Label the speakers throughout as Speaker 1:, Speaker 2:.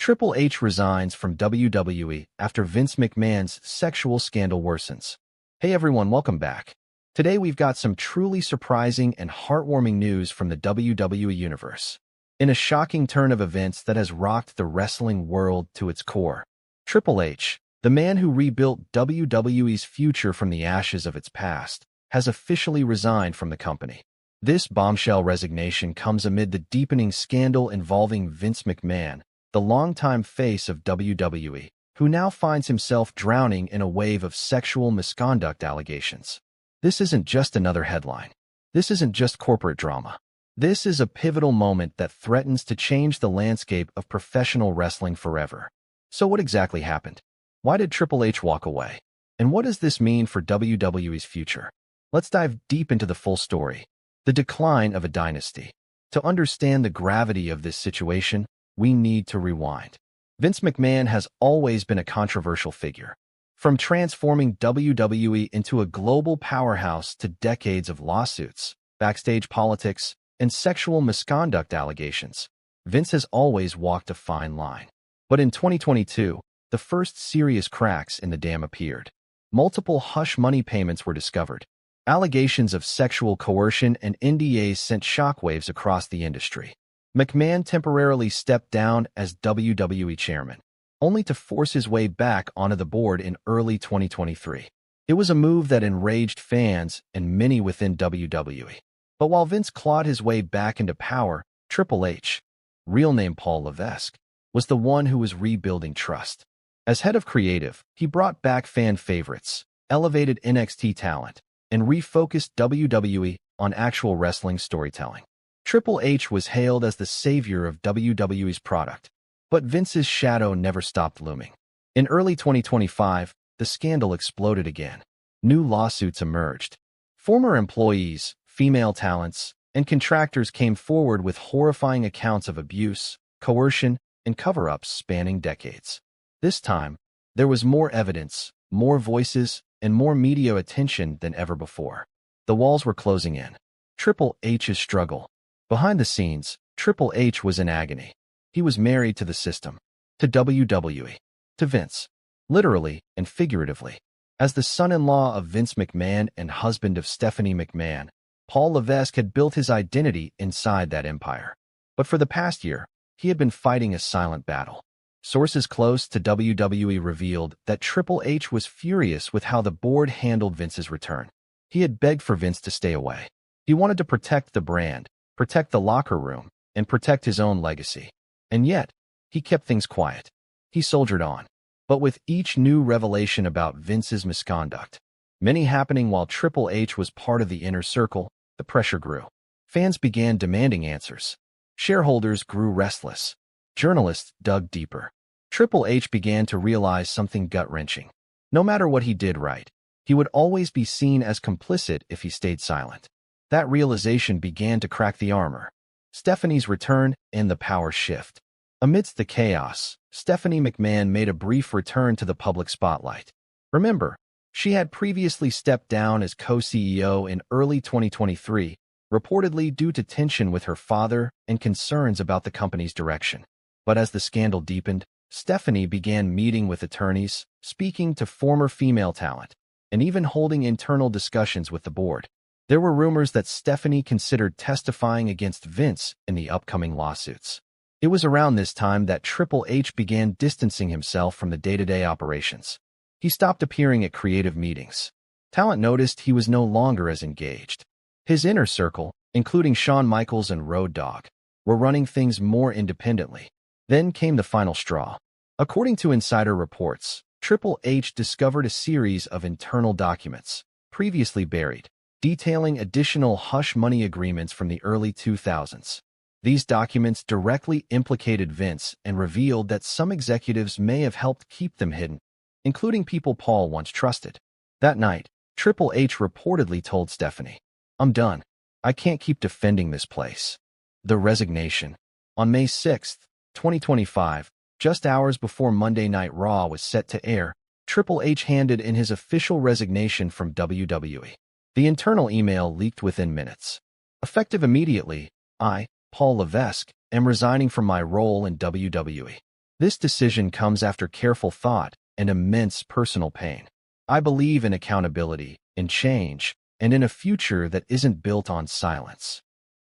Speaker 1: Triple H resigns from WWE after Vince McMahon's sexual scandal worsens. Hey everyone, welcome back. Today we've got some truly surprising and heartwarming news from the WWE Universe. In a shocking turn of events that has rocked the wrestling world to its core, Triple H, the man who rebuilt WWE's future from the ashes of its past, has officially resigned from the company. This bombshell resignation comes amid the deepening scandal involving Vince McMahon, the longtime face of WWE, who now finds himself drowning in a wave of sexual misconduct allegations. This isn't just another headline. This isn't just corporate drama. This is a pivotal moment that threatens to change the landscape of professional wrestling forever. So what exactly happened? Why did Triple H walk away? And what does this mean for WWE's future? Let's dive deep into the full story. The decline of a dynasty. To understand the gravity of this situation, we need to rewind. Vince McMahon has always been a controversial figure. From transforming WWE into a global powerhouse to decades of lawsuits, backstage politics, and sexual misconduct allegations, Vince has always walked a fine line. But in 2022, the first serious cracks in the dam appeared. Multiple hush money payments were discovered. Allegations of sexual coercion and NDAs sent shockwaves across the industry. McMahon temporarily stepped down as WWE chairman, only to force his way back onto the board in early 2023. It was a move that enraged fans and many within WWE. But while Vince clawed his way back into power, Triple H, real name Paul Levesque, was the one who was rebuilding trust. As head of creative, he brought back fan favorites, elevated NXT talent, and refocused WWE on actual wrestling storytelling. Triple H was hailed as the savior of WWE's product, but Vince's shadow never stopped looming. In early 2025, the scandal exploded again. New lawsuits emerged. Former employees, female talents, and contractors came forward with horrifying accounts of abuse, coercion, and cover-ups spanning decades. This time, there was more evidence, more voices, and more media attention than ever before. The walls were closing in. Triple H's struggle. Behind the scenes, Triple H was in agony. He was married to the system, to WWE, to Vince, literally and figuratively. As the son-in-law of Vince McMahon and husband of Stephanie McMahon, Paul Levesque had built his identity inside that empire. But for the past year, he had been fighting a silent battle. Sources close to WWE revealed that Triple H was furious with how the board handled Vince's return. He had begged for Vince to stay away. He wanted to protect the brand, protect the locker room, and protect his own legacy. And yet, he kept things quiet. He soldiered on. But with each new revelation about Vince's misconduct, many happening while Triple H was part of the inner circle, the pressure grew. Fans began demanding answers. Shareholders grew restless. Journalists dug deeper. Triple H began to realize something gut-wrenching. No matter what he did right, he would always be seen as complicit if he stayed silent. That realization began to crack the armor. Stephanie's return and the power shift. Amidst the chaos, Stephanie McMahon made a brief return to the public spotlight. Remember, she had previously stepped down as co-CEO in early 2023, reportedly due to tension with her father and concerns about the company's direction. But as the scandal deepened, Stephanie began meeting with attorneys, speaking to former female talent, and even holding internal discussions with the board. There were rumors that Stephanie considered testifying against Vince in the upcoming lawsuits. It was around this time that Triple H began distancing himself from the day-to-day operations. He stopped appearing at creative meetings. Talent noticed he was no longer as engaged. His inner circle, including Shawn Michaels and Road Dogg, were running things more independently. Then came the final straw. According to insider reports, Triple H discovered a series of internal documents, previously buried, detailing additional hush money agreements from the early 2000s. These documents directly implicated Vince and revealed that some executives may have helped keep them hidden, including people Paul once trusted. That night, Triple H reportedly told Stephanie, "I'm done. I can't keep defending this place." The resignation. On May 6, 2025, just hours before Monday Night Raw was set to air, Triple H handed in his official resignation from WWE. The internal email leaked within minutes. Effective immediately, I, Paul Levesque, am resigning from my role in WWE. This decision comes after careful thought and immense personal pain. I believe in accountability, in change, and in a future that isn't built on silence.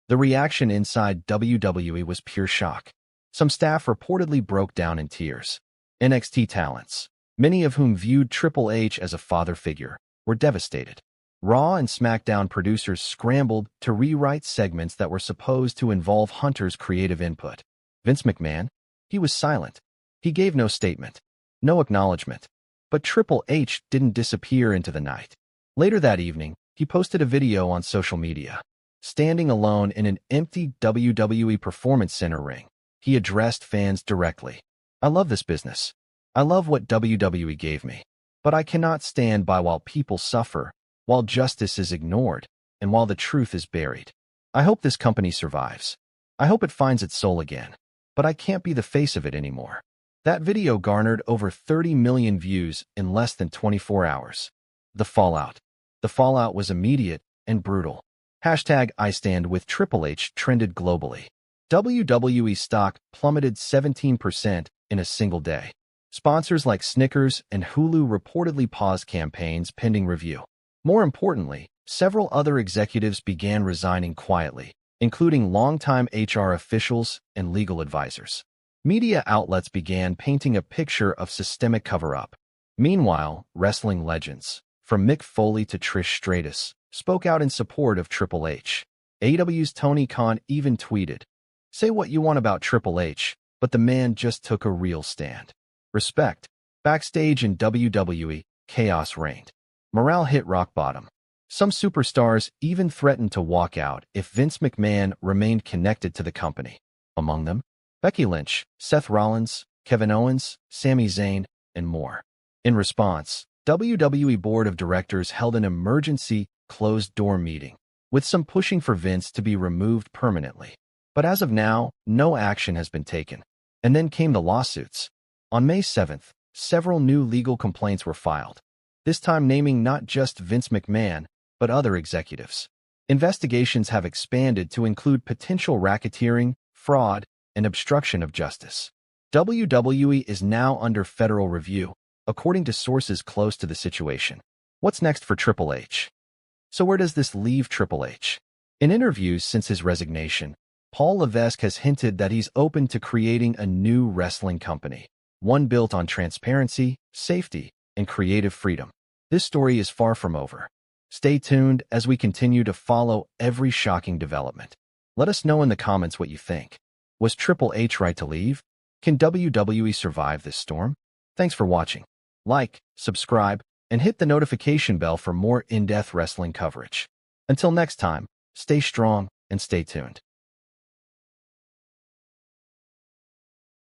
Speaker 1: The reaction inside WWE was pure shock. Some staff reportedly broke down in tears. NXT talents, many of whom viewed Triple H as a father figure, were devastated. Raw and SmackDown producers scrambled to rewrite segments that were supposed to involve Hunter's creative input. Vince McMahon? He was silent. He gave no statement, no acknowledgement. But Triple H didn't disappear into the night. Later that evening, he posted a video on social media. Standing alone in an empty WWE Performance Center ring, he addressed fans directly. I love this business. I love what WWE gave me. But I cannot stand by while people suffer, while justice is ignored, and while the truth is buried. I hope this company survives. I hope it finds its soul again. But I can't be the face of it anymore. That video garnered over 30 million views in less than 24 hours. The fallout. The fallout was immediate and brutal. Hashtag I stand with Triple H trended globally. WWE stock plummeted 17% in a single day. Sponsors like Snickers and Hulu reportedly paused campaigns pending review. More importantly, several other executives began resigning quietly, including longtime HR officials and legal advisors. Media outlets began painting a picture of systemic cover-up. Meanwhile, wrestling legends, from Mick Foley to Trish Stratus, spoke out in support of Triple H. AEW's Tony Khan even tweeted, "Say what you want about Triple H, but the man just took a real stand." Respect. Backstage in WWE, chaos reigned. Morale hit rock bottom. Some superstars even threatened to walk out if Vince McMahon remained connected to the company. Among them, Becky Lynch, Seth Rollins, Kevin Owens, Sami Zayn, and more. In response, WWE Board of Directors held an emergency, closed-door meeting, with some pushing for Vince to be removed permanently. But as of now, no action has been taken. And then came the lawsuits. On May 7th, several new legal complaints were filed, this time naming not just Vince McMahon, but other executives. Investigations have expanded to include potential racketeering, fraud, and obstruction of justice. WWE is now under federal review, according to sources close to the situation. What's next for Triple H? So where does this leave Triple H? In interviews since his resignation, Paul Levesque has hinted that he's open to creating a new wrestling company, one built on transparency, safety, and creative freedom. This story is far from over. Stay tuned as we continue to follow every shocking development. Let us know in the comments what you think. Was Triple H right to leave? Can WWE survive this storm? Thanks for watching. Like, subscribe, and hit the notification bell for more in-depth wrestling coverage. Until next time, stay strong and stay tuned.